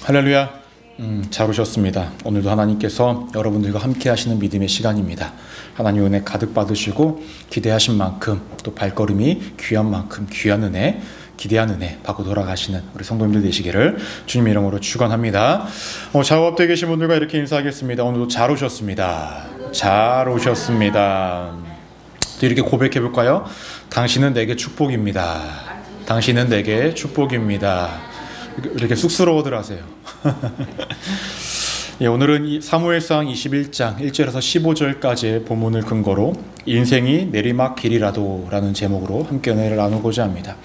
할렐루야. 잘 오셨습니다. 오늘도 하나님께서 여러분들과 함께 하시는 믿음의 시간입니다. 하나님 은혜 가득 받으시고 기대하신 만큼 또 발걸음이 귀한 만큼 귀한 은혜, 기대한 은혜 받고 돌아가시는 우리 성도님들 되시기를 주님의 이름으로 축원합니다. 작업되어 계신 분들과 이렇게 인사하겠습니다. 오늘도 잘 오셨습니다. 잘 오셨습니다. 또 이렇게 고백해 볼까요? 당신은 내게 축복입니다. 당신은 내게 축복입니다. 이렇게 쑥스러워들 하세요. 예, 오늘은 사무엘상 21장 1절에서 15절까지의 본문을 근거로 인생이 내리막길이라도 라는 제목으로 함께 은혜를 나누고자 합니다.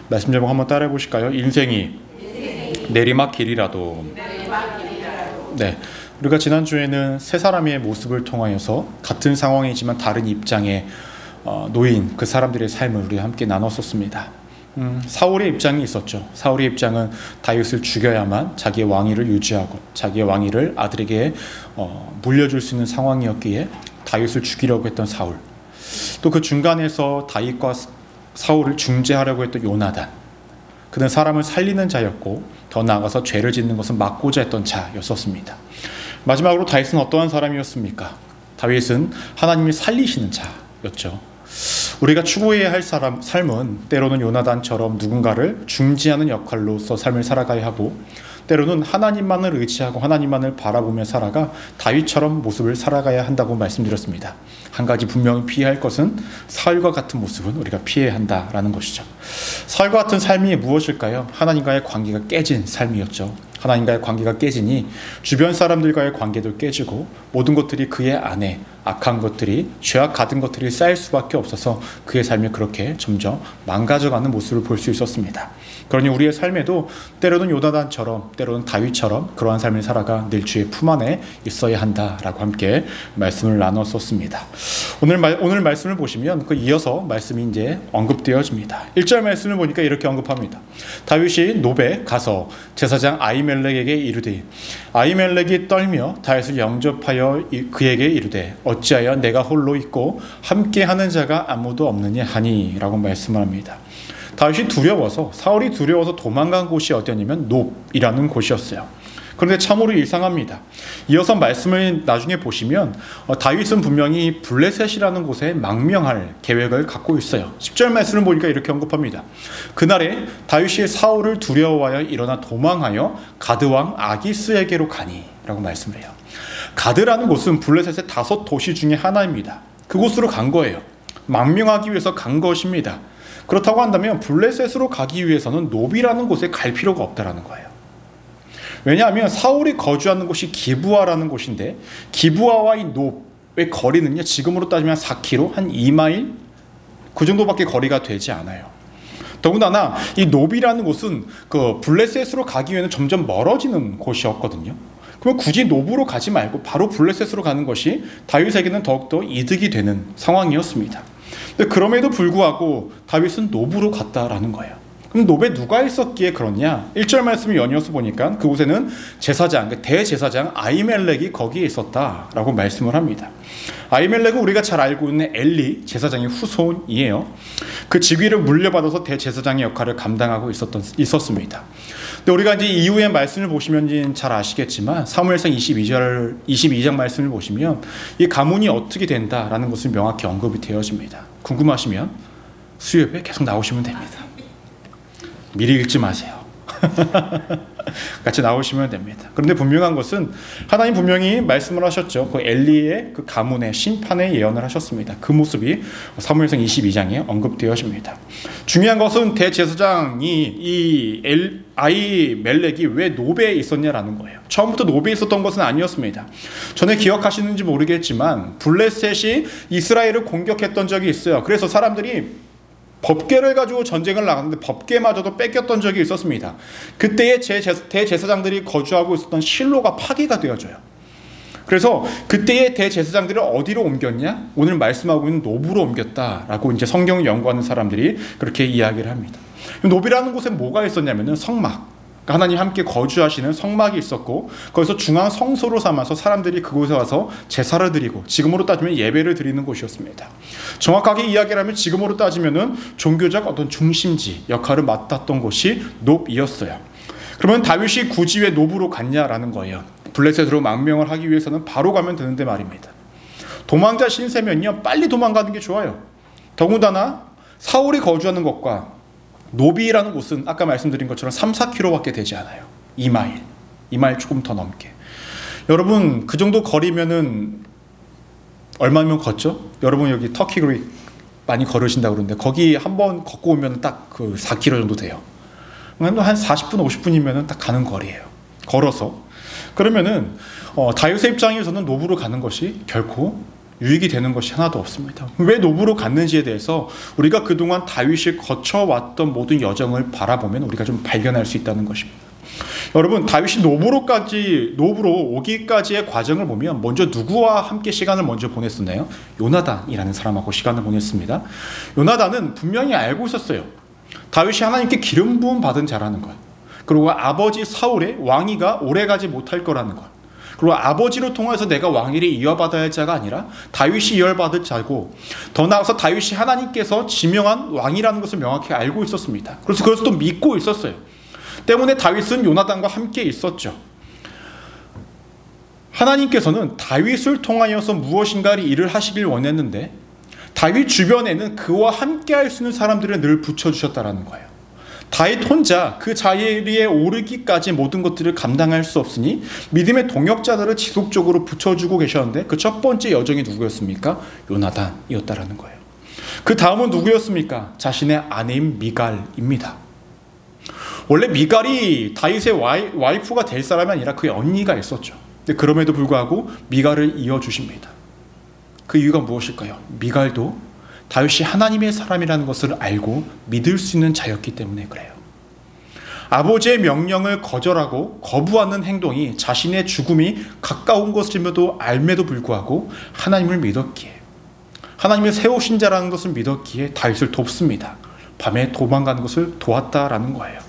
말씀 제목 한번 따라해 보실까요? 인생이 내리막길이라도. 네, 우리가 지난주에는 세 사람의 모습을 통하여서 같은 상황이지만 다른 입장에 놓인 그 사람들의 삶을 우리 함께 나눴었습니다. 사울의 입장이 있었죠. 사울의 입장은 다윗을 죽여야만 자기의 왕위를 유지하고 자기의 왕위를 아들에게 물려줄 수 있는 상황이었기에 다윗을 죽이려고 했던 사울, 또 그 중간에서 다윗과 사울을 중재하려고 했던 요나단, 그는 사람을 살리는 자였고 더 나아가서 죄를 짓는 것은 막고자 했던 자였었습니다. 마지막으로 다윗은 어떠한 사람이었습니까? 다윗은 하나님이 살리시는 자였죠. 우리가 추구해야 할 삶은 때로는 요나단처럼 누군가를 중지하는 역할로서 삶을 살아가야 하고, 때로는 하나님만을 의지하고 하나님만을 바라보며 살아가 다윗처럼 모습을 살아가야 한다고 말씀드렸습니다. 한 가지 분명히 피해야 할 것은 사울과 같은 모습은 우리가 피해야 한다라는 것이죠. 사울과 같은 삶이 무엇일까요? 하나님과의 관계가 깨진 삶이었죠. 하나님과의 관계가 깨지니 주변 사람들과의 관계도 깨지고 모든 것들이 그의 안에 악한 것들이, 죄악 가득 것들이 쌓일 수밖에 없어서 그의 삶이 그렇게 점점 망가져가는 모습을 볼 수 있었습니다. 그러니 우리의 삶에도 때로는 요나단처럼 때로는 다윗처럼 그러한 삶을 살아가 늘 주의 품 안에 있어야 한다라고 함께 말씀을 나눴었습니다. 오늘 말씀을 보시면 그 이어서 말씀이 이제 언급되어집니다. 1절 말씀을 보니까 이렇게 언급합니다. 다윗이 노베 가서 제사장 아히멜렉에게 이르되, 아히멜렉이 떨며 다윗을 영접하여 그에게 이르되 어찌하여 내가 홀로 있고 함께하는 자가 아무도 없느냐 하니 라고 말씀을 합니다. 다윗이 두려워서, 사울이 두려워서 도망간 곳이 어디였냐면 놉이라는 곳이었어요. 그런데 참으로 이상합니다. 이어서 말씀을 나중에 보시면 다윗은 분명히 블레셋이라는 곳에 망명할 계획을 갖고 있어요. 10절 말씀을 보니까 이렇게 언급합니다. 그날에 다윗이 사울을 두려워하여 일어나 도망하여 가드왕 아기스에게로 가니 라고 말씀을 해요. 가드라는 곳은 블레셋의 5도시 중에 하나입니다. 그곳으로 간 거예요. 망명하기 위해서 간 것입니다. 그렇다고 한다면 블레셋으로 가기 위해서는 놉이라는 곳에 갈 필요가 없다라는 거예요. 왜냐하면 사울이 거주하는 곳이 기브아라는 곳인데, 기브아와 이 놉의 거리는요, 지금으로 따지면 4km, 한 2마일 그 정도밖에 거리가 되지 않아요. 더군다나 이 놉이라는 곳은 그 블레셋으로 가기 위해는 점점 멀어지는 곳이었거든요. 그럼 굳이 놉으로 가지 말고 바로 블레셋으로 가는 것이 다윗에게는 더욱더 이득이 되는 상황이었습니다. 근데 그럼에도 불구하고 다윗은 놉으로 갔다라는 거예요. 그럼 놉에 누가 있었기에 그러냐? 1절 말씀을 연이어서 보니까 그곳에는 제사장, 대제사장 아히멜렉이 거기에 있었다라고 말씀을 합니다. 아히멜렉은 우리가 잘 알고 있는 엘리 제사장의 후손이에요. 그 직위를 물려받아서 대제사장의 역할을 감당하고 있었습니다. 근데 우리가 이제 이후의 말씀을 보시면 잘 아시겠지만 사무엘상 22장 말씀을 보시면 이 가문이 어떻게 된다라는 것을 명확히 언급이 되어집니다. 궁금하시면 수요일에 계속 나오시면 됩니다. 미리 읽지 마세요. 같이 나오시면 됩니다. 그런데 분명한 것은 하나님 분명히 말씀을 하셨죠. 그 엘리의 그 가문의 심판의 예언을 하셨습니다. 그 모습이 사무엘상 22장에 언급되어집니다. 중요한 것은 대제사장이 이 아히멜렉이 왜 놉에 있었냐라는 거예요. 처음부터 놉에 있었던 것은 아니었습니다. 전에 기억하시는지 모르겠지만 블레셋이 이스라엘을 공격했던 적이 있어요. 그래서 사람들이 법궤를 가지고 전쟁을 나갔는데 법궤마저도 뺏겼던 적이 있었습니다. 그때의 대제사장들이 거주하고 있었던 실로가 파괴가 되어져요. 그래서 그때의 대제사장들을 어디로 옮겼냐? 오늘 말씀하고 있는 놉으로 옮겼다라고 이제 성경을 연구하는 사람들이 그렇게 이야기를 합니다. 놉이라는 곳에 뭐가 있었냐면은 성막, 하나님 함께 거주하시는 성막이 있었고, 거기서 중앙 성소로 삼아서 사람들이 그곳에 와서 제사를 드리고 지금으로 따지면 예배를 드리는 곳이었습니다. 정확하게 이야기를 하면 지금으로 따지면은 종교적 어떤 중심지 역할을 맡았던 곳이 놉이었어요. 그러면 다윗이 굳이 왜 노브로 갔냐라는 거예요. 블레셋으로 망명을 하기 위해서는 바로 가면 되는데 말입니다. 도망자 신세면요, 빨리 도망가는 게 좋아요. 더군다나 사울이 거주하는 곳과 노비라는 곳은 아까 말씀드린 것처럼 3-4km밖에 되지 않아요. 2마일 조금 더 넘게. 여러분 그 정도 거리면은 얼마면 걷죠? 여러분 여기 터키그릭 많이 걸으신다고 그러는데 거기 한번 걷고 오면 딱 그 4km 정도 돼요. 한 40분 50분이면 딱 가는 거리예요. 걸어서. 그러면은 다윗의 입장에서는 노브로 가는 것이 결코 유익이 되는 것이 하나도 없습니다. 왜 노브로 갔는지에 대해서 우리가 그동안 다윗이 거쳐왔던 모든 여정을 바라보면 우리가 좀 발견할 수 있다는 것입니다. 여러분 다윗이 노브로 오기까지의 과정을 보면 먼저 누구와 함께 시간을 먼저 보냈었나요? 요나단이라는 사람하고 시간을 보냈습니다. 요나단은 분명히 알고 있었어요. 다윗이 하나님께 기름 부음 받은 자라는 것, 그리고 아버지 사울의 왕위가 오래가지 못할 거라는 것, 그리고 아버지로 통해서 내가 왕위를 이어받아야 할 자가 아니라 다윗이 이어받을 자고, 더 나아가서 다윗이 하나님께서 지명한 왕이라는 것을 명확히 알고 있었습니다. 그래서 그것을 또 믿고 있었어요. 때문에 다윗은 요나단과 함께 있었죠. 하나님께서는 다윗을 통하여서 무엇인가를 일을 하시길 원했는데 다윗 주변에는 그와 함께 할 수 있는 사람들을 늘 붙여주셨다는 거예요. 다윗 혼자 그 자리에 오르기까지 모든 것들을 감당할 수 없으니 믿음의 동역자들을 지속적으로 붙여주고 계셨는데 그 첫 번째 여정이 누구였습니까? 요나단이었다라는 거예요. 그 다음은 누구였습니까? 자신의 아내인 미갈입니다. 원래 미갈이 다윗의 와이프가 될 사람이 아니라 그의 언니가 있었죠. 근데 그럼에도 불구하고 미갈을 이어주십니다. 그 이유가 무엇일까요? 미갈도 다윗이 하나님의 사람이라는 것을 알고 믿을 수 있는 자였기 때문에 그래요. 아버지의 명령을 거절하고 거부하는 행동이 자신의 죽음이 가까운 것임에도 알매도 불구하고 하나님을 믿었기에, 하나님의 세우신 자라는 것을 믿었기에 다윗을 돕습니다. 밤에 도망가는 것을 도왔다라는 거예요.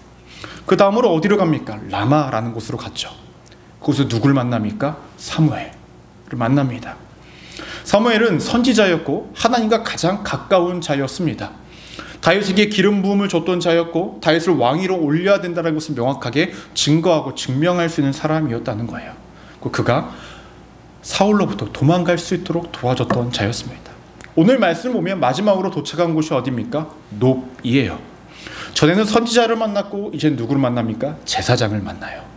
그 다음으로 어디로 갑니까? 라마라는 곳으로 갔죠. 그곳에 누굴 만납니까? 사무엘을 만납니다. 사무엘은 선지자였고 하나님과 가장 가까운 자였습니다. 다윗에게 기름 부음을 줬던 자였고 다윗을 왕위로 올려야 된다는 것을 명확하게 증거하고 증명할 수 있는 사람이었다는 거예요. 그가 사울로부터 도망갈 수 있도록 도와줬던 자였습니다. 오늘 말씀을 보면 마지막으로 도착한 곳이 어디입니까? 놉이에요. 전에는 선지자를 만났고 이제 누구를 만납니까? 제사장을 만나요.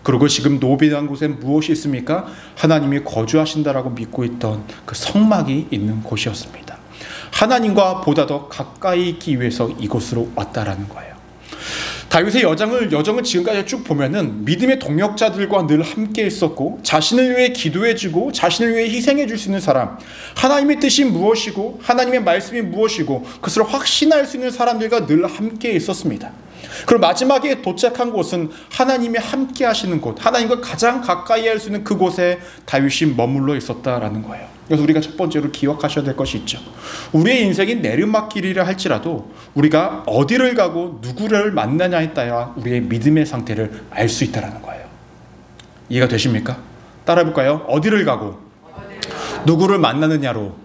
그리고 지금 놉이라는 곳에 무엇이 있습니까? 하나님이 거주하신다라고 믿고 있던 그 성막이 있는 곳이었습니다. 하나님과 보다 더 가까이 있기 위해서 이곳으로 왔다라는 거예요. 다윗의 여정을 지금까지 쭉 보면은 믿음의 동역자들과 늘 함께 있었고 자신을 위해 기도해주고 자신을 위해 희생해줄 수 있는 사람, 하나님의 뜻이 무엇이고 하나님의 말씀이 무엇이고 그것을 확신할 수 있는 사람들과 늘 함께 있었습니다. 그리고 마지막에 도착한 곳은 하나님이 함께 하시는 곳, 하나님과 가장 가까이 할 수 있는 그곳에 다윗이 머물러 있었다라는 거예요. 그래서 우리가 첫 번째로 기억하셔야 될 것이 있죠. 우리의 인생이 내리막길이라 할지라도 우리가 어디를 가고 누구를 만나냐에 따라 우리의 믿음의 상태를 알 수 있다는 거예요. 이해가 되십니까? 따라해볼까요? 어디를 가고 누구를 만나느냐로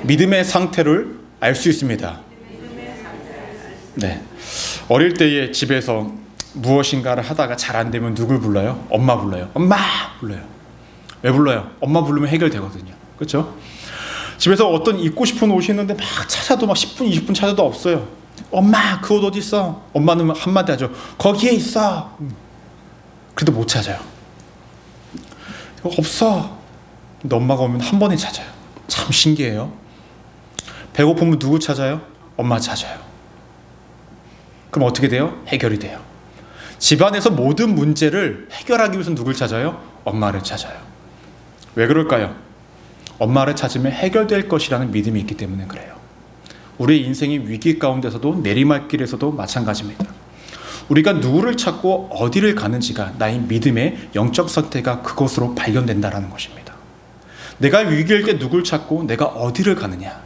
믿음의 상태를 알 수 있습니다. 네. 어릴 때에 집에서 무엇인가를 하다가 잘 안 되면 누굴 불러요? 엄마 불러요. 엄마 불러요. 왜 불러요? 엄마 부르면 해결되거든요. 그렇죠? 집에서 어떤 입고 싶은 옷이 있는데 막 찾아도 막 10분 20분 찾아도 없어요. 엄마 그 옷 어디 있어? 엄마는 한마디 하죠. 거기에 있어. 그래도 못 찾아요. 없어. 근데 엄마가 오면 한 번에 찾아요. 참 신기해요. 배고프면 누구 찾아요? 엄마 찾아요. 그럼 어떻게 돼요? 해결이 돼요. 집안에서 모든 문제를 해결하기 위해서 누굴 찾아요? 엄마를 찾아요. 왜 그럴까요? 엄마를 찾으면 해결될 것이라는 믿음이 있기 때문에 그래요. 우리의 인생의 위기 가운데서도 내리막길에서도 마찬가지입니다. 우리가 누구를 찾고 어디를 가는지가 나의 믿음의 영적 상태가 그것으로 발견된다는 것입니다. 내가 위기일 때 누굴 찾고 내가 어디를 가느냐,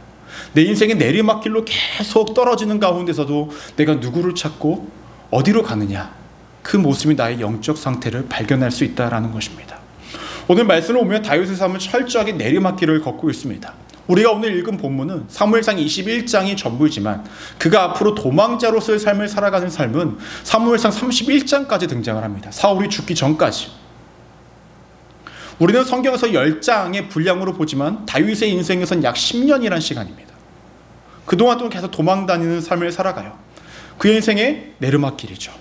내 인생의 내리막길로 계속 떨어지는 가운데서도 내가 누구를 찾고 어디로 가느냐, 그 모습이 나의 영적 상태를 발견할 수 있다는 것입니다. 오늘 말씀을 보면 다윗의 삶은 철저하게 내리막길을 걷고 있습니다. 우리가 오늘 읽은 본문은 사무엘상 21장이 전부이지만 그가 앞으로 도망자로서의 삶을 살아가는 삶은 사무엘상 31장까지 등장을 합니다. 사울이 죽기 전까지. 우리는 성경에서 10장의 분량으로 보지만 다윗의 인생에선 약 10년이라는 시간입니다. 그동안 또 계속 도망다니는 삶을 살아가요. 그의 인생의 내르막길이죠.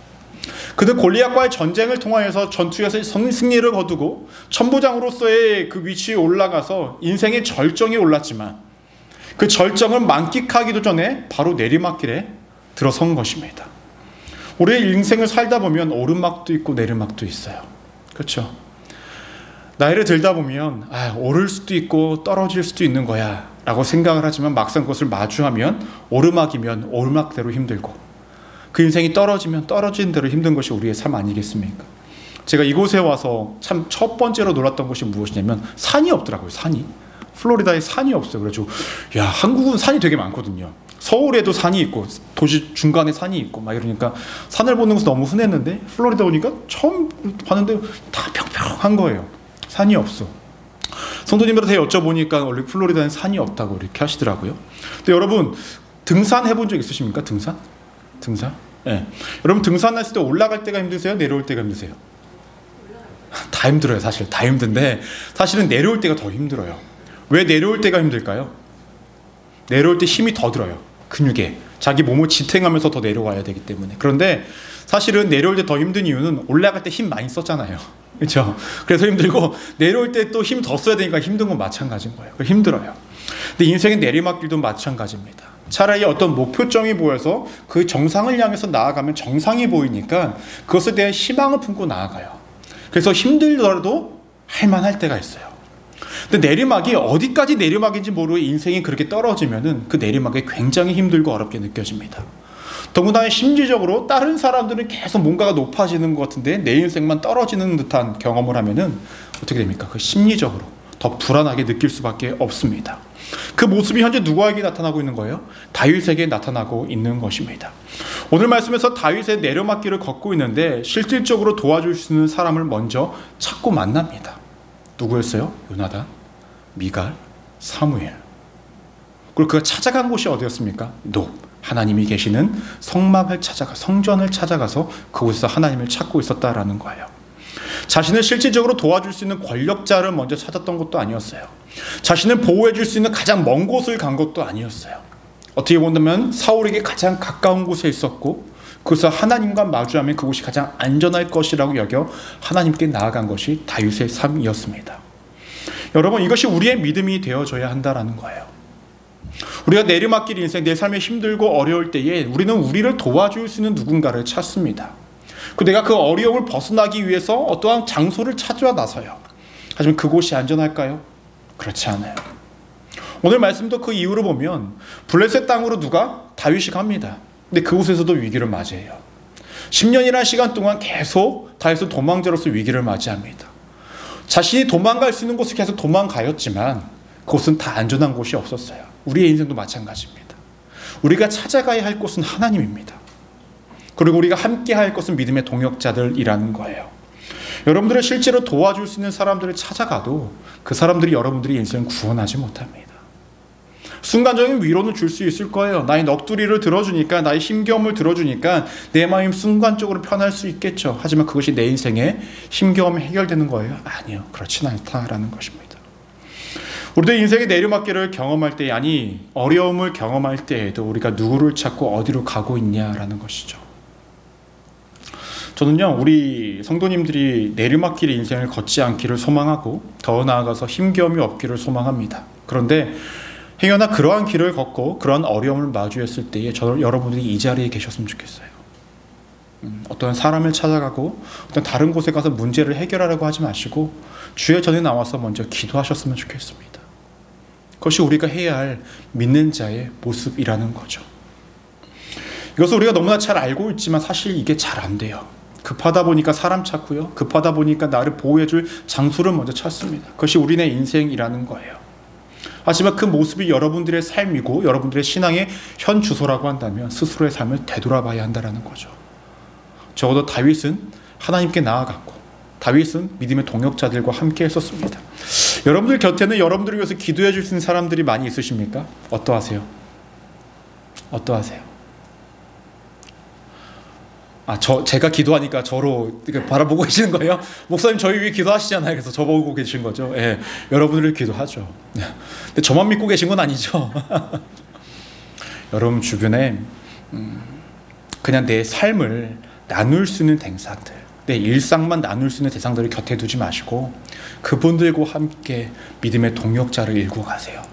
그는 골리앗과의 전쟁을 통하여서 전투에서 승리를 거두고 천부장으로서의 그 위치에 올라가서 인생의 절정에 올랐지만 그 절정을 만끽하기도 전에 바로 내리막길에 들어선 것입니다. 우리의 인생을 살다 보면 오르막도 있고 내리막도 있어요. 그렇죠? 나이를 들다 보면 오를 수도 있고 떨어질 수도 있는 거야 라고 생각을 하지만 막상 그것을 마주하면 오르막이면 오르막대로 힘들고 그 인생이 떨어지면 떨어진 대로 힘든 것이 우리의 삶 아니겠습니까? 제가 이곳에 와서 참 첫 번째로 놀랐던 것이 무엇이냐면 산이 없더라고요. 산이. 플로리다에 산이 없어요. 그래가지고 야, 한국은 산이 되게 많거든요. 서울에도 산이 있고 도시 중간에 산이 있고 막 이러니까 산을 보는 것은 너무 흔했는데 플로리다 오니까 처음 봤는데 다 평평한 거예요. 산이 없어. 성도님들한테 여쭤보니까 원래 플로리다는 산이 없다고 이렇게 하시더라고요. 근데 여러분 등산 해본 적 있으십니까? 등산? 네. 여러분 등산했을 때 올라갈 때가 힘드세요? 내려올 때가 힘드세요? 다 힘들어요. 사실 다 힘든데 사실은 내려올 때가 더 힘들어요. 왜 내려올 때가 힘들까요? 내려올 때 힘이 더 들어요. 근육에 자기 몸을 지탱하면서 더 내려와야 되기 때문에. 그런데 사실은 내려올 때 더 힘든 이유는 올라갈 때 힘 많이 썼잖아요. 그렇죠? 그래서 힘들고 내려올 때 또 힘 더 써야 되니까 힘든 건 마찬가지인 거예요. 힘들어요. 근데 인생의 내리막길도 마찬가지입니다. 차라리 어떤 목표점이 보여서 그 정상을 향해서 나아가면 정상이 보이니까 그것에 대한 희망을 품고 나아가요. 그래서 힘들더라도 할만할 때가 있어요. 근데 내리막이 어디까지 내리막인지 모르고 인생이 그렇게 떨어지면은 그 내리막이 굉장히 힘들고 어렵게 느껴집니다. 더군다나 심리적으로 다른 사람들은 계속 뭔가가 높아지는 것 같은데 내 인생만 떨어지는 듯한 경험을 하면은 어떻게 됩니까? 그 심리적으로 더 불안하게 느낄 수밖에 없습니다. 그 모습이 현재 누구에게 나타나고 있는 거예요? 다윗에게 나타나고 있는 것입니다. 오늘 말씀에서 다윗의 내려막길을 걷고 있는데 실질적으로 도와줄 수 있는 사람을 먼저 찾고 만납니다. 누구였어요? 요나단, 미갈, 사무엘. 그리고 그가 찾아간 곳이 어디였습니까? 높. 하나님이 계시는 성막을 성전을 찾아가서 그곳에서 하나님을 찾고 있었다라는 거예요. 자신을 실질적으로 도와줄 수 있는 권력자를 먼저 찾았던 것도 아니었어요. 자신을 보호해 줄 수 있는 가장 먼 곳을 간 것도 아니었어요. 어떻게 본다면 사울에게 가장 가까운 곳에 있었고 그래서 하나님과 마주하면 그곳이 가장 안전할 것이라고 여겨 하나님께 나아간 것이 다윗의 삶이었습니다. 여러분, 이것이 우리의 믿음이 되어져야 한다는 거예요. 우리가 내리막길 인생, 내 삶에 힘들고 어려울 때에 우리는 우리를 도와줄 수 있는 누군가를 찾습니다. 내가 그 어려움을 벗어나기 위해서 어떠한 장소를 찾아 나서요. 하지만 그곳이 안전할까요? 그렇지 않아요. 오늘 말씀도 그 이유로 보면 블레셋 땅으로 누가? 다윗이 갑니다. 근데 그곳에서도 위기를 맞이해요. 10년이라는 시간 동안 계속 다윗은 도망자로서 위기를 맞이합니다. 자신이 도망갈 수 있는 곳을 계속 도망가였지만 그곳은 다 안전한 곳이 없었어요. 우리의 인생도 마찬가지입니다. 우리가 찾아가야 할 곳은 하나님입니다. 그리고 우리가 함께 할 것은 믿음의 동역자들이라는 거예요. 여러분들을 실제로 도와줄 수 있는 사람들을 찾아가도 그 사람들이 여러분들의 인생을 구원하지 못합니다. 순간적인 위로는 줄 수 있을 거예요. 나의 넋두리를 들어주니까, 나의 힘겨움을 들어주니까 내 마음이 순간적으로 편할 수 있겠죠. 하지만 그것이 내 인생의 힘겨움이 해결되는 거예요? 아니요. 그렇진 않다라는 것입니다. 우리도 인생의 내리막길을 경험할 때, 아니 어려움을 경험할 때에도 우리가 누구를 찾고 어디로 가고 있냐라는 것이죠. 저는요, 우리 성도님들이 내리막길의 인생을 걷지 않기를 소망하고 더 나아가서 힘겨움이 없기를 소망합니다. 그런데 행여나 그러한 길을 걷고 그러한 어려움을 마주했을 때에 여러분들이 이 자리에 계셨으면 좋겠어요. 어떤 사람을 찾아가고 어떤 다른 곳에 가서 문제를 해결하려고 하지 마시고 주의 전에 나와서 먼저 기도하셨으면 좋겠습니다. 그것이 우리가 해야 할 믿는 자의 모습이라는 거죠. 이것을 우리가 너무나 잘 알고 있지만 사실 이게 잘 안 돼요. 급하다 보니까 사람 찾고요. 급하다 보니까 나를 보호해줄 장소를 먼저 찾습니다. 그것이 우리네 인생이라는 거예요. 하지만 그 모습이 여러분들의 삶이고 여러분들의 신앙의 현 주소라고 한다면 스스로의 삶을 되돌아봐야 한다는 거죠. 적어도 다윗은 하나님께 나아갔고 다윗은 믿음의 동역자들과 함께 했었습니다. 여러분들 곁에는 여러분들을 위해서 기도해 줄 수 있는 사람들이 많이 있으십니까? 어떠하세요? 어떠하세요? 제가 기도하니까 저로 바라보고 계시는 거예요? 목사님 저희 위해 기도하시잖아요. 그래서 저 보고 계신 거죠. 예, 여러분들을 기도하죠. 근데 저만 믿고 계신 건 아니죠. 여러분 주변에 그냥 내 삶을 나눌 수 있는 대상들, 내 일상만 나눌 수 있는 대상들을 곁에 두지 마시고 그분들과 함께 믿음의 동역자를 일구 가세요.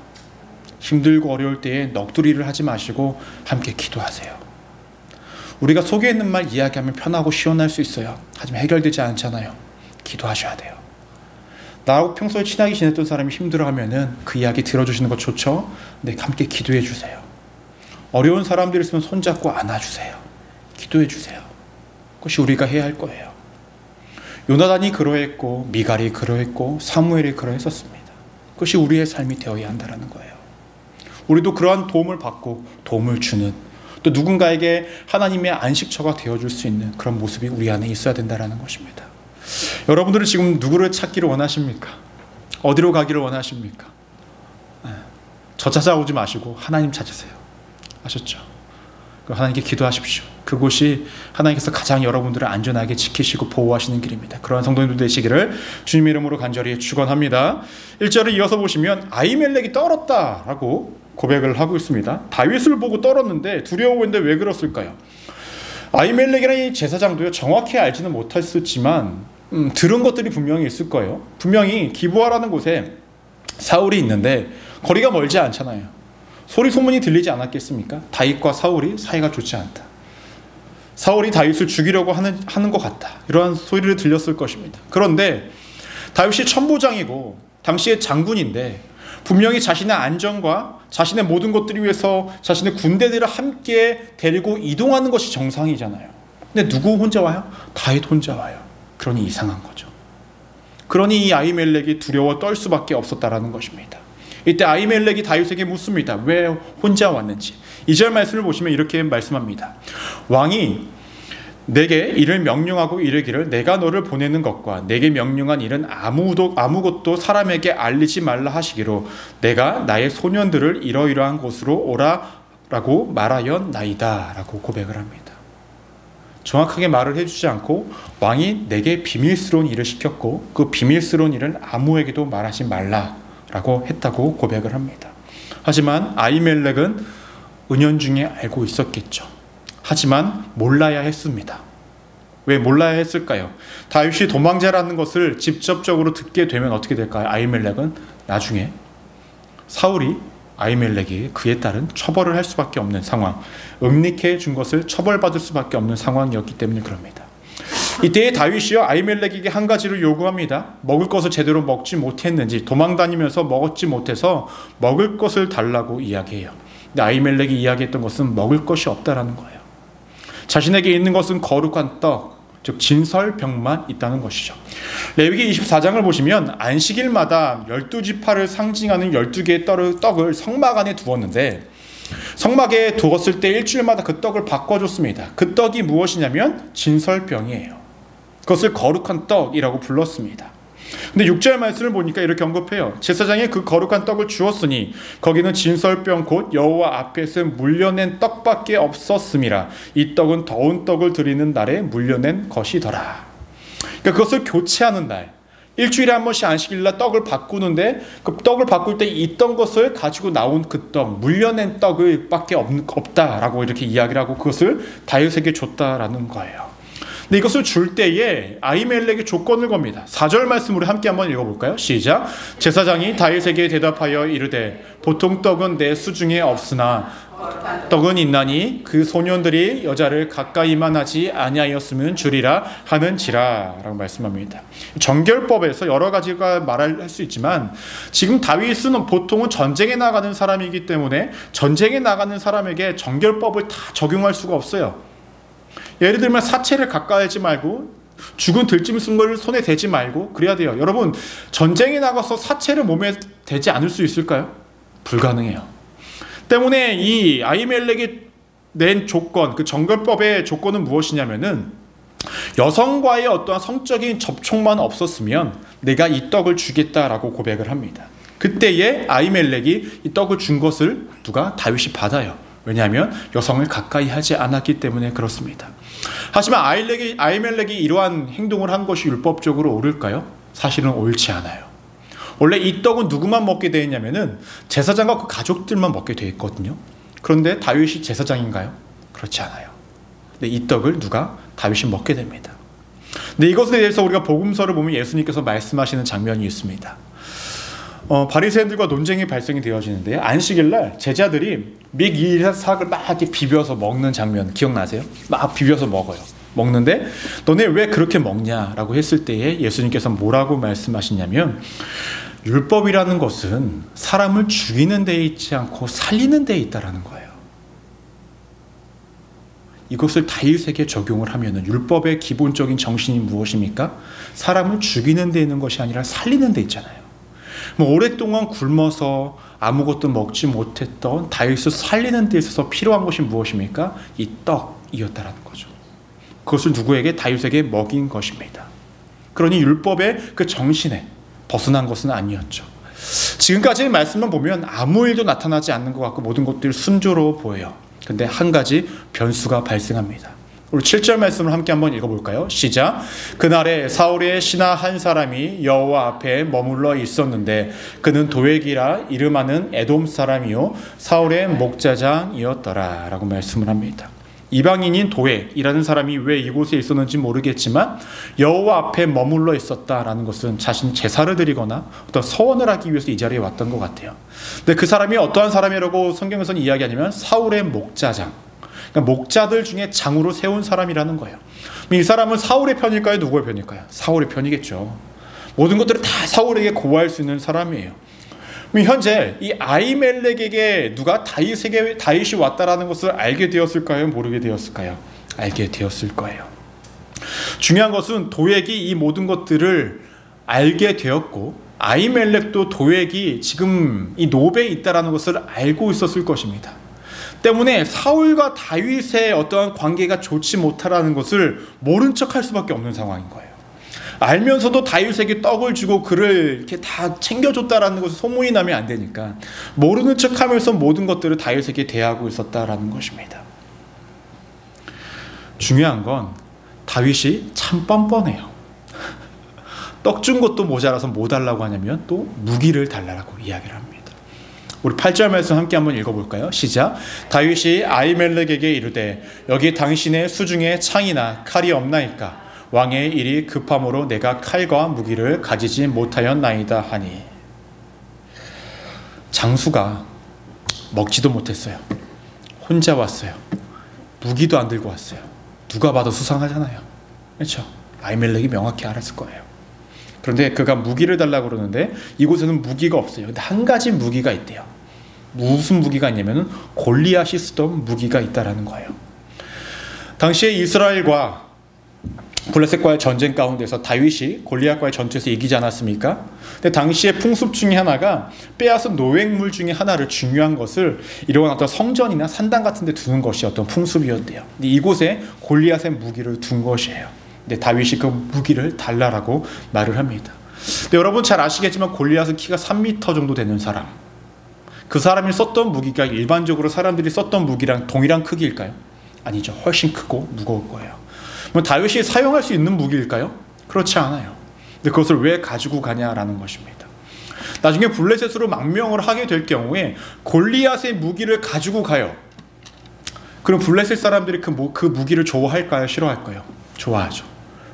힘들고 어려울 때에 넋두리를 하지 마시고 함께 기도하세요. 우리가 속에 있는 말 이야기하면 편하고 시원할 수 있어요. 하지만 해결되지 않잖아요. 기도하셔야 돼요. 나하고 평소에 친하게 지냈던 사람이 힘들어하면은 그 이야기 들어주시는 거 좋죠? 네, 함께 기도해 주세요. 어려운 사람들이 있으면 손잡고 안아주세요. 기도해 주세요. 그것이 우리가 해야 할 거예요. 요나단이 그러했고 미갈이 그러했고 사무엘이 그러했었습니다. 그것이 우리의 삶이 되어야 한다는 거예요. 우리도 그러한 도움을 받고 도움을 주는, 또 누군가에게 하나님의 안식처가 되어줄 수 있는 그런 모습이 우리 안에 있어야 된다는 것입니다. 여러분들은 지금 누구를 찾기를 원하십니까? 어디로 가기를 원하십니까? 저 찾아오지 마시고 하나님 찾으세요. 아셨죠? 그럼 하나님께 기도하십시오. 그곳이 하나님께서 가장 여러분들을 안전하게 지키시고 보호하시는 길입니다. 그러한 성도님들 되시기를 주님 이름으로 간절히 축원합니다. 1절을 이어서 보시면 아히멜렉이 떨었다라고 고백을 하고 있습니다. 다윗을 보고 떨었는데 두려워했는데 왜 그랬을까요? 아히멜렉이라는 이 제사장도요, 정확히 알지는 못했었지만 들은 것들이 분명히 있을 거예요. 분명히 기브아라는 곳에 사울이 있는데 거리가 멀지 않잖아요. 소리 소문이 들리지 않았겠습니까? 다윗과 사울이 사이가 좋지 않다. 사울이 다윗을 죽이려고 하는 것 같다. 이러한 소리를 들렸을 것입니다. 그런데 다윗이 천부장이고 당시의 장군인데 분명히 자신의 안전과 자신의 모든 것들을 위해서 자신의 군대들을 함께 데리고 이동하는 것이 정상이잖아요. 근데 누구 혼자 와요? 다윗 혼자 와요. 그러니 이상한 거죠. 그러니 이 아히멜렉이 두려워 떨 수밖에 없었다라는 것입니다. 이때 아히멜렉이 다윗에게 묻습니다. 왜 혼자 왔는지. 2절 말씀을 보시면 이렇게 말씀합니다. 왕이 내게 이를 명령하고 이르기를 내가 너를 보내는 것과 내게 명령한 일은 아무것도 사람에게 알리지 말라 하시기로 내가 나의 소년들을 이러이러한 곳으로 오라라고 말하였나이다 라고 고백을 합니다. 정확하게 말을 해주지 않고 왕이 내게 비밀스러운 일을 시켰고 그 비밀스러운 일은 아무에게도 말하지 말라라고 했다고 고백을 합니다. 하지만 아히멜렉은 은연중에 알고 있었겠죠. 하지만 몰라야 했습니다. 왜 몰라야 했을까요? 다윗이 도망자라는 것을 직접적으로 듣게 되면 어떻게 될까요? 아히멜렉은 나중에 사울이 아히멜렉이 그에 따른 처벌을 할 수밖에 없는 상황, 음닉해 준 것을 처벌받을 수밖에 없는 상황이었기 때문에 그럽니다. 이때에 다윗이요 아히멜렉에게 한 가지를 요구합니다. 먹을 것을 제대로 먹지 못했는지, 도망다니면서 먹었지 못해서 먹을 것을 달라고 이야기해요. 근데 아히멜렉이 이야기했던 것은 먹을 것이 없다라는 거예요. 자신에게 있는 것은 거룩한 떡, 즉 진설병만 있다는 것이죠. 레위기 24장을 보시면 안식일마다 12지파를 상징하는 12개의 떡을 성막 안에 두었는데 성막에 두었을 때 일주일마다 그 떡을 바꿔줬습니다. 그 떡이 무엇이냐면 진설병이에요. 그것을 거룩한 떡이라고 불렀습니다. 근데 6절 말씀을 보니까 이렇게 언급해요. 제사장이 그 거룩한 떡을 주었으니 거기는 진설병 곧 여호와 앞에서 물려낸 떡밖에 없었음이라. 이 떡은 더운 떡을 드리는 날에 물려낸 것이더라. 그러니까 그것을 교체하는 날, 일주일에 한 번씩 안식일날 떡을 바꾸는데 그 떡을 바꿀 때 있던 것을 가지고 나온 그 떡, 물려낸 떡을 밖에 없다라고 이렇게 이야기를 하고 그것을 다윗에게 줬다라는 거예요. 근데 이것을 줄 때에 아히멜렉이 조건을 겁니다. 4절 말씀으로 함께 한번 읽어볼까요? 시작. 제사장이 다윗에게 대답하여 이르되 보통 떡은 내 수중에 없으나 떡은 있나니 그 소년들이 여자를 가까이만 하지 아니하였으면 주리라 하는지라 라고 말씀합니다. 정결법에서 여러 가지가 말할 수 있지만 지금 다윗은 보통은 전쟁에 나가는 사람이기 때문에 전쟁에 나가는 사람에게 정결법을 다 적용할 수가 없어요. 예를 들면 사체를 가까이 하지 말고 죽은 들짐승을 손에 대지 말고 그래야 돼요. 여러분 전쟁에 나가서 사체를 몸에 대지 않을 수 있을까요? 불가능해요. 때문에 이 아히멜렉이 낸 조건, 그 정결법의 조건은 무엇이냐면은 여성과의 어떠한 성적인 접촉만 없었으면 내가 이 떡을 주겠다라고 고백을 합니다. 그때에 아히멜렉이 이 떡을 준 것을 누가? 다윗이 받아요. 왜냐하면 여성을 가까이 하지 않았기 때문에 그렇습니다. 하지만 아히멜렉이 이러한 행동을 한 것이 율법적으로 옳을까요? 사실은 옳지 않아요. 원래 이 떡은 누구만 먹게 되어 있냐면은 제사장과 그 가족들만 먹게 되어 있거든요. 그런데 다윗이 제사장인가요? 그렇지 않아요. 근데 이 떡을 누가? 다윗이 먹게 됩니다. 근데 이것에 대해서 우리가 복음서를 보면 예수님께서 말씀하시는 장면이 있습니다. 바리새인들과 논쟁이 발생이 되어지는데 안식일날 제자들이 밀이삭을 막 이렇게 비벼서 먹는 장면 기억나세요? 막 비벼서 먹어요. 먹는데 너네 왜 그렇게 먹냐라고 했을 때에 예수님께서 뭐라고 말씀하시냐면 율법이라는 것은 사람을 죽이는 데 있지 않고 살리는 데 있다라는 거예요. 이것을 다윗에게 적용을 하면 율법의 기본적인 정신이 무엇입니까? 사람을 죽이는 데 있는 것이 아니라 살리는 데 있잖아요. 오랫동안 굶어서 아무것도 먹지 못했던 다윗을 살리는 데 있어서 필요한 것이 무엇입니까? 이 떡이었다라는 거죠. 그것을 누구에게? 다윗에게 먹인 것입니다. 그러니 율법의 그 정신에 벗어난 것은 아니었죠. 지금까지의 말씀만 보면 아무 일도 나타나지 않는 것 같고 모든 것들이 순조로워 보여요. 근데 한 가지 변수가 발생합니다. 우리 7절 말씀을 함께 한번 읽어볼까요? 시작. 그날에 사울의 신하 한 사람이 여호와 앞에 머물러 있었는데 그는 도액이라 이름하는 에돔 사람이요 사울의 목자장이었더라 라고 말씀을 합니다. 이방인인 도액이라는 사람이 왜 이곳에 있었는지 모르겠지만 여호와 앞에 머물러 있었다라는 것은 자신 제사를 드리거나 어떤 서원을 하기 위해서 이 자리에 왔던 것 같아요. 근데 그 사람이 어떠한 사람이라고 성경에서는 이야기하냐면 사울의 목자장, 그러니까 목자들 중에 장으로 세운 사람이라는 거예요. 이 사람은 사울의 편일까요? 누구의 편일까요? 사울의 편이겠죠. 모든 것들을 다 사울에게 고할 수 있는 사람이에요. 현재 이 아히멜렉에게 누가 다윗이 왔다라는 것을 알게 되었을까요? 모르게 되었을까요? 알게 되었을 거예요. 중요한 것은 도액이 이 모든 것들을 알게 되었고 아히멜렉도 도액이 지금 이 노베에 있다라는 것을 알고 있었을 것입니다. 때문에 사울과 다윗의 어떠한 관계가 좋지 못하다는 것을 모른 척할 수밖에 없는 상황인 거예요. 알면서도 다윗에게 떡을 주고 그를 이렇게 다 챙겨줬다라는 것을 소문이 나면 안 되니까 모르는 척하면서 모든 것들을 다윗에게 대하고 있었다라는 것입니다. 중요한 건 다윗이 참 뻔뻔해요. 떡 준 것도 모자라서 뭐 달라고 하냐면 또 무기를 달라고 이야기를 합니다. 우리 8절 말씀 함께 한번 읽어볼까요? 시작. 다윗이 아히멜렉에게 이르되 여기 당신의 수중에 창이나 칼이 없나이까? 왕의 일이 급함으로 내가 칼과 무기를 가지지 못하였나이다 하니. 장수가 먹지도 못했어요. 혼자 왔어요. 무기도 안 들고 왔어요. 누가 봐도 수상하잖아요. 그렇죠? 아히멜렉이 명확히 알았을 거예요. 그런데 그가 무기를 달라고 그러는데 이곳에는 무기가 없어요. 근데 한 가지 무기가 있대요. 무슨 무기가 있냐면 골리앗이 쓰던 무기가 있다라는 거예요. 당시에 이스라엘과 블레셋과의 전쟁 가운데서 다윗이 골리앗과의 전투에서 이기지 않았습니까? 근데 당시의 풍습 중에 하나가 빼앗은 노획물 중에 하나를, 중요한 것을 이러한 어떤 성전이나 산당 같은 데 두는 것이 어떤 풍습이었대요. 근데 이곳에 골리앗의 무기를 둔 것이에요. 근데 다윗이 그 무기를 달라라고 말을 합니다. 근데 여러분 잘 아시겠지만 골리앗은 키가 3m 정도 되는 사람, 그 사람이 썼던 무기가 일반적으로 사람들이 썼던 무기랑 동일한 크기일까요? 아니죠. 훨씬 크고 무거울 거예요. 다윗이 사용할 수 있는 무기일까요? 그렇지 않아요. 근데 그것을 왜 가지고 가냐라는 것입니다. 나중에 블레셋으로 망명을 하게 될 경우에 골리앗의 무기를 가지고 가요. 그럼 블레셋 사람들이 그 무기를 좋아할까요? 싫어할까요? 좋아하죠.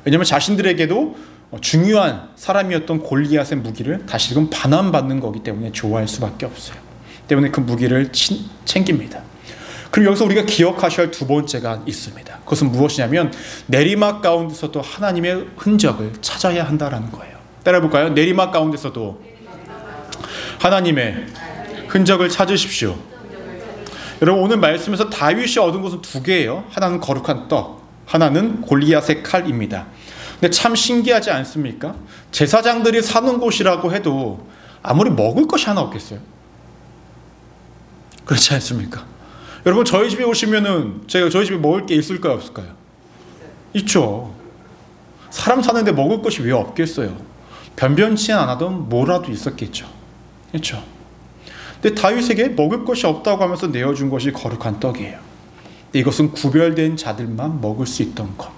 왜냐하면 자신들에게도 중요한 사람이었던 골리앗의 무기를 다시금 반환받는 거기 때문에 좋아할 수밖에 없어요. 때문에 그 무기를 챙깁니다. 그리고 여기서 우리가 기억하셔야 할 두 번째가 있습니다. 그것은 무엇이냐면 내리막 가운데서도 하나님의 흔적을 찾아야 한다라는 거예요. 따라해볼까요? 내리막 가운데서도 하나님의 흔적을 찾으십시오. 여러분 오늘 말씀에서 다윗이 얻은 것은 두 개예요. 하나는 거룩한 떡, 하나는 골리앗의 칼입니다. 근데 참 신기하지 않습니까? 제사장들이 사는 곳이라고 해도 아무리 먹을 것이 하나 없겠어요? 그렇지 않습니까? 여러분 저희 집에 오시면은 저희 집에 먹을 게 있을까요? 없을까요? 있죠. 사람 사는데 먹을 것이 왜 없겠어요? 변변치 않아도 뭐라도 있었겠죠. 그렇죠? 근데 다윗에게 먹을 것이 없다고 하면서 내어준 것이 거룩한 떡이에요. 이것은 구별된 자들만 먹을 수 있던 것.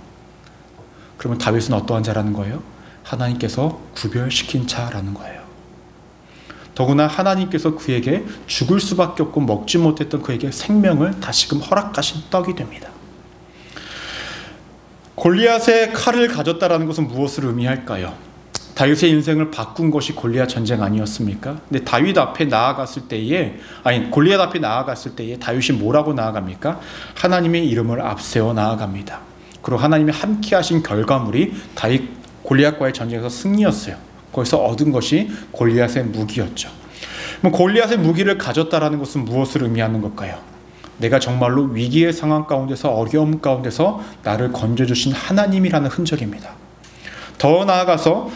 그러면 다윗은 어떠한 자라는 거예요? 하나님께서 구별시킨 자라는 거예요. 더구나 하나님께서 그에게 죽을 수밖에 없고 먹지 못했던 그에게 생명을 다시금 허락하신 떡이 됩니다. 골리앗의 칼을 가졌다라는 것은 무엇을 의미할까요? 다윗의 인생을 바꾼 것이 골리앗 전쟁 아니었습니까? 근데 다윗 앞에 나아갔을 때에, 골리앗 앞에 나아갔을 때에 다윗이 뭐라고 나아갑니까? 하나님의 이름을 앞세워 나아갑니다. 그리고 하나님이 함께 하신 결과물이 다윗 골리앗과의 전쟁에서 승리였어요. 거기서 얻은 것이 골리앗의 무기였죠. 그럼 골리앗의 무기를 가졌다라는 것은 무엇을 의미하는 걸까요? 내가 정말로 위기의 상황 가운데서, 어려움 가운데서 나를 건져주신 하나님이라는 흔적입니다. 더 나아가서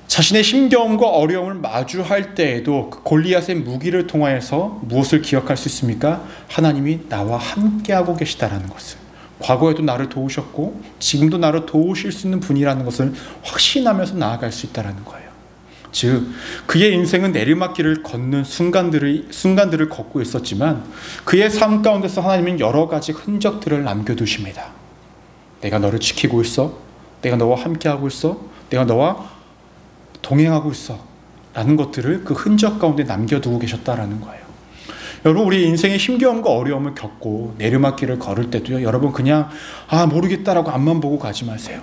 자신의 힘겨움과 어려움을 마주할 때에도 그 골리앗의 무기를 통하여서 무엇을 기억할 수 있습니까? 하나님이 나와 함께하고 계시다라는 것을, 과거에도 나를 도우셨고 지금도 나를 도우실 수 있는 분이라는 것을 확신하면서 나아갈 수 있다는 거예요. 즉 그의 인생은 내리막길을 걷는 순간들을 걷고 있었지만 그의 삶 가운데서 하나님은 여러 가지 흔적들을 남겨두십니다. 내가 너를 지키고 있어, 내가 너와 함께하고 있어, 내가 너와 동행하고 있어 라는 것들을 그 흔적 가운데 남겨두고 계셨다라는 거예요. 여러분, 우리 인생의 힘겨움과 어려움을 겪고 내리막길을 걸을 때도요, 여러분 그냥 모르겠다라고 앞만 보고 가지 마세요.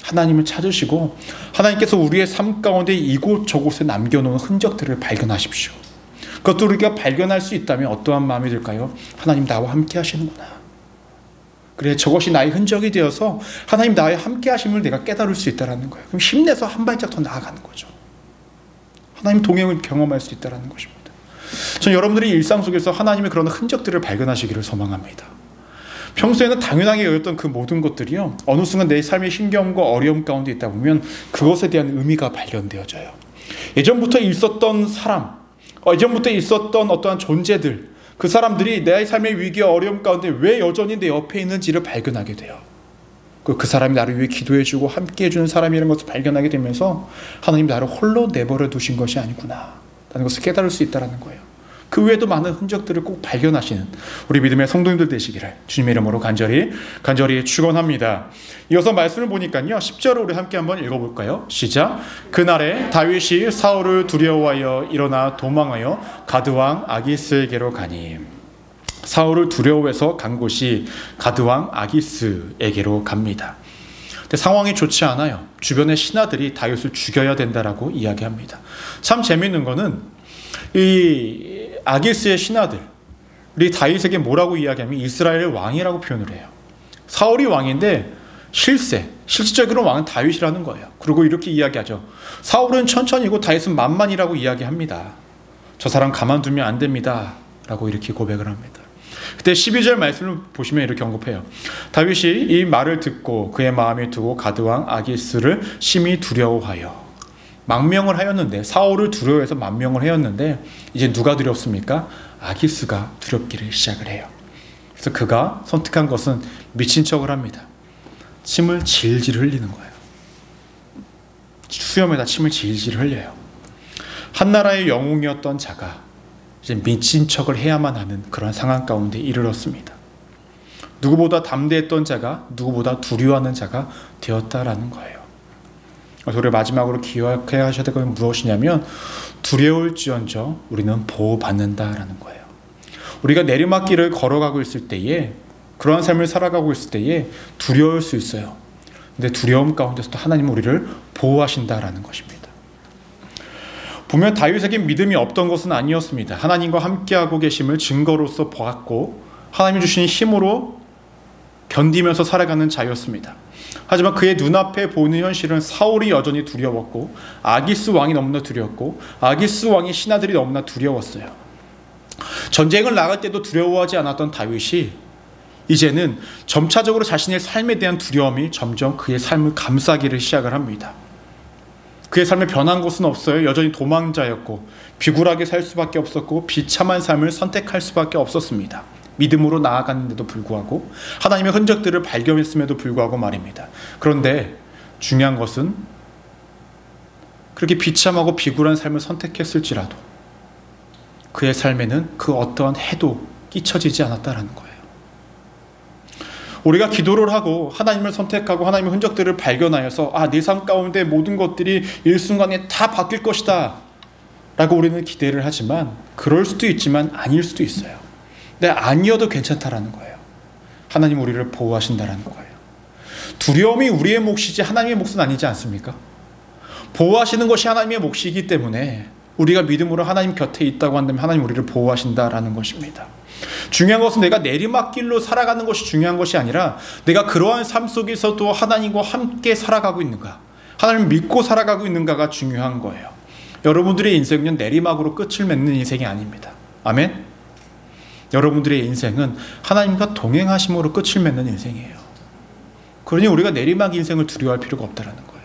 하나님을 찾으시고 하나님께서 우리의 삶 가운데 이곳저곳에 남겨놓은 흔적들을 발견하십시오. 그것도 우리가 발견할 수 있다면 어떠한 마음이 들까요? 하나님 나와 함께 하시는구나. 그래, 저것이 나의 흔적이 되어서 하나님 나와 함께 하심을 내가 깨달을 수 있다는 거예요. 그럼 힘내서 한 발짝 더 나아가는 거죠. 하나님 동행을 경험할 수 있다는 것입니다. 저는 여러분들이 일상 속에서 하나님의 그런 흔적들을 발견하시기를 소망합니다. 평소에는 당연하게 여겼던 그 모든 것들이요, 어느 순간 내 삶의 힘겨움과 어려움 가운데 있다 보면 그것에 대한 의미가 발견되어져요. 예전부터 있었던 사람, 예전부터 있었던 어떠한 존재들, 그 사람들이 내 삶의 위기와 어려움 가운데 왜 여전히 내 옆에 있는지를 발견하게 돼요. 그 사람이 나를 위해 기도해주고 함께 해주는 사람이라는 것을 발견하게 되면서 하나님 나를 홀로 내버려 두신 것이 아니구나 라는 것을 깨달을 수 있다는 거예요. 그 외에도 많은 흔적들을 꼭 발견하시는 우리 믿음의 성도님들 되시기를 주님의 이름으로 간절히 축원합니다. 이어서 말씀을 보니까요, 10절을 우리 함께 한번 읽어볼까요? 시작. 그날에 다윗이 사울을 두려워하여 일어나 도망하여 가드왕 아기스에게로 가니. 사울을 두려워해서 간 곳이 가드왕 아기스에게로 갑니다. 근데 상황이 좋지 않아요. 주변의 신하들이 다윗을 죽여야 된다라고 이야기합니다. 참 재미있는 거는 이 아기스의 신하들이 다윗에게 뭐라고 이야기하면 이스라엘의 왕이라고 표현을 해요. 사울이 왕인데 실질적으로 왕은 다윗이라는 거예요. 그리고 이렇게 이야기하죠. 사울은 천천히고 다윗은 만만이라고 이야기합니다. 저 사람 가만두면 안 됩니다 라고 이렇게 고백을 합니다. 그때 12절 말씀을 보시면 이렇게 언급해요. 다윗이 이 말을 듣고 그의 마음에 두고 가드왕 아기스를 심히 두려워하여. 망명을 하였는데, 사울을 두려워해서 망명을 하였는데 이제 누가 두렵습니까? 아기스가 두렵기를 시작을 해요. 그래서 그가 선택한 것은 미친 척을 합니다. 침을 질질 흘리는 거예요. 수염에다 침을 질질 흘려요. 한 나라의 영웅이었던 자가 이제 미친 척을 해야만 하는 그런 상황 가운데 이르렀습니다. 누구보다 담대했던 자가 누구보다 두려워하는 자가 되었다라는 거예요. 그래서 우리 마지막으로 기억해야 하셔야 될 것은 무엇이냐면, 두려울지언정 우리는 보호받는다라는 거예요. 우리가 내리막길을 걸어가고 있을 때에, 그러한 삶을 살아가고 있을 때에 두려울 수 있어요. 근데 두려움 가운데서도 하나님은 우리를 보호하신다라는 것입니다. 보면 다윗에게 믿음이 없던 것은 아니었습니다. 하나님과 함께하고 계심을 증거로서 보았고 하나님이 주신 힘으로 견디면서 살아가는 자였습니다. 하지만 그의 눈앞에 보이는 현실은 사울이 여전히 두려웠고 아기스 왕이 너무나 두려웠고 아기스 왕의 신하들이 너무나 두려웠어요. 전쟁을 나갈 때도 두려워하지 않았던 다윗이 이제는 점차적으로 자신의 삶에 대한 두려움이 점점 그의 삶을 감싸기를 시작을 합니다. 그의 삶에 변한 것은 없어요. 여전히 도망자였고 비굴하게 살 수밖에 없었고 비참한 삶을 선택할 수밖에 없었습니다. 믿음으로 나아갔는데도 불구하고, 하나님의 흔적들을 발견했음에도 불구하고 말입니다. 그런데 중요한 것은 그렇게 비참하고 비굴한 삶을 선택했을지라도 그의 삶에는 그 어떠한 해도 끼쳐지지 않았다라는 거예요. 우리가 기도를 하고 하나님을 선택하고 하나님의 흔적들을 발견하여서 내 삶 가운데 모든 것들이 일순간에 다 바뀔 것이다 라고 우리는 기대를 하지만 그럴 수도 있지만 아닐 수도 있어요. 근데 아니어도 괜찮다라는 거예요. 하나님 우리를 보호하신다라는 거예요. 두려움이 우리의 몫이지 하나님의 몫은 아니지 않습니까? 보호하시는 것이 하나님의 몫이기 때문에 우리가 믿음으로 하나님 곁에 있다고 한다면 하나님 우리를 보호하신다라는 것입니다. 중요한 것은 내가 내리막길로 살아가는 것이 중요한 것이 아니라 내가 그러한 삶 속에서도 하나님과 함께 살아가고 있는가, 하나님을 믿고 살아가고 있는가가 중요한 거예요. 여러분들의 인생은 내리막으로 끝을 맺는 인생이 아닙니다. 아멘? 여러분들의 인생은 하나님과 동행하심으로 끝을 맺는 인생이에요. 그러니 우리가 내리막 인생을 두려워할 필요가 없다는 거예요.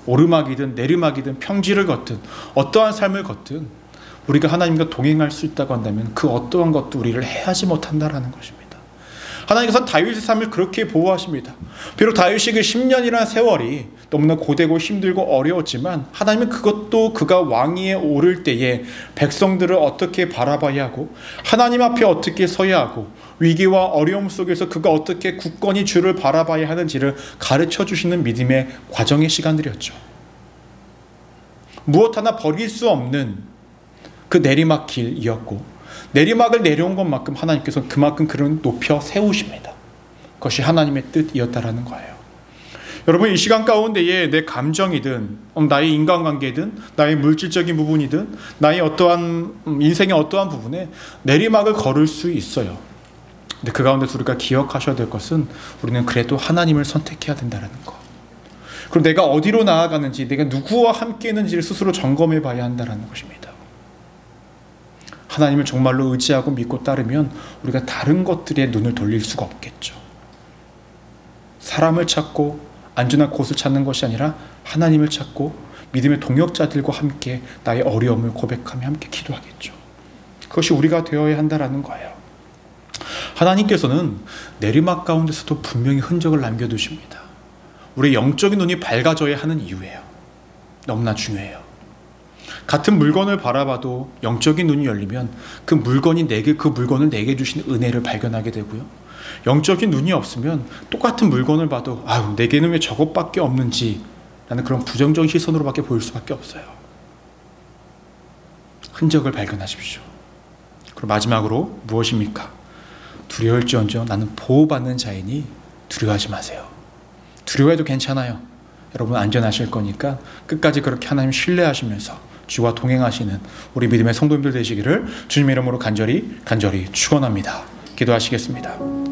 오르막이든 내리막이든 평지를 걷든 어떠한 삶을 걷든 우리가 하나님과 동행할 수 있다고 한다면 그 어떠한 것도 우리를 해하지 못한다라는 것입니다. 하나님께서는 다윗의 삶을 그렇게 보호하십니다. 비록 다윗이 그 10년이라는 세월이 너무나 고되고 힘들고 어려웠지만 하나님은 그것도 그가 왕위에 오를 때에 백성들을 어떻게 바라봐야 하고 하나님 앞에 어떻게 서야 하고 위기와 어려움 속에서 그가 어떻게 굳건히 주를 바라봐야 하는지를 가르쳐 주시는 믿음의 과정의 시간들이었죠. 무엇 하나 버릴 수 없는 그 내리막길이었고 내리막을 내려온 것만큼 하나님께서 그만큼 그를 높여 세우십니다. 그것이 하나님의 뜻이었다라는 거예요. 여러분 이 시간 가운데에 내 감정이든 나의 인간관계든 나의 물질적인 부분이든 나의 어떠한 인생의 어떠한 부분에 내리막을 걸을 수 있어요. 근데 그 가운데서 우리가 기억하셔야 될 것은 우리는 그래도 하나님을 선택해야 된다는 것. 그리고 내가 어디로 나아가는지 내가 누구와 함께 있는지를 스스로 점검해 봐야 한다는 것입니다. 하나님을 정말로 의지하고 믿고 따르면 우리가 다른 것들에 눈을 돌릴 수가 없겠죠. 사람을 찾고 안전한 곳을 찾는 것이 아니라 하나님을 찾고 믿음의 동역자들과 함께 나의 어려움을 고백하며 함께 기도하겠죠. 그것이 우리가 되어야 한다는 거예요. 하나님께서는 내리막 가운데서도 분명히 흔적을 남겨두십니다. 우리의 영적인 눈이 밝아져야 하는 이유예요. 너무나 중요해요. 같은 물건을 바라봐도 영적인 눈이 열리면 그 물건을 내게 주신 은혜를 발견하게 되고요. 영적인 눈이 없으면 똑같은 물건을 봐도 내게는 왜 저것밖에 없는지 라는 그런 부정적인 시선으로밖에 보일 수밖에 없어요. 흔적을 발견하십시오. 그리고 마지막으로 무엇입니까? 두려울지언정 나는 보호받는 자이니 두려워하지 마세요. 두려워해도 괜찮아요. 여러분 안전하실 거니까 끝까지 그렇게 하나님 신뢰하시면서 주와 동행하시는 우리 믿음의 성도님들 되시기를 주님의 이름으로 간절히 축원합니다. 기도하시겠습니다.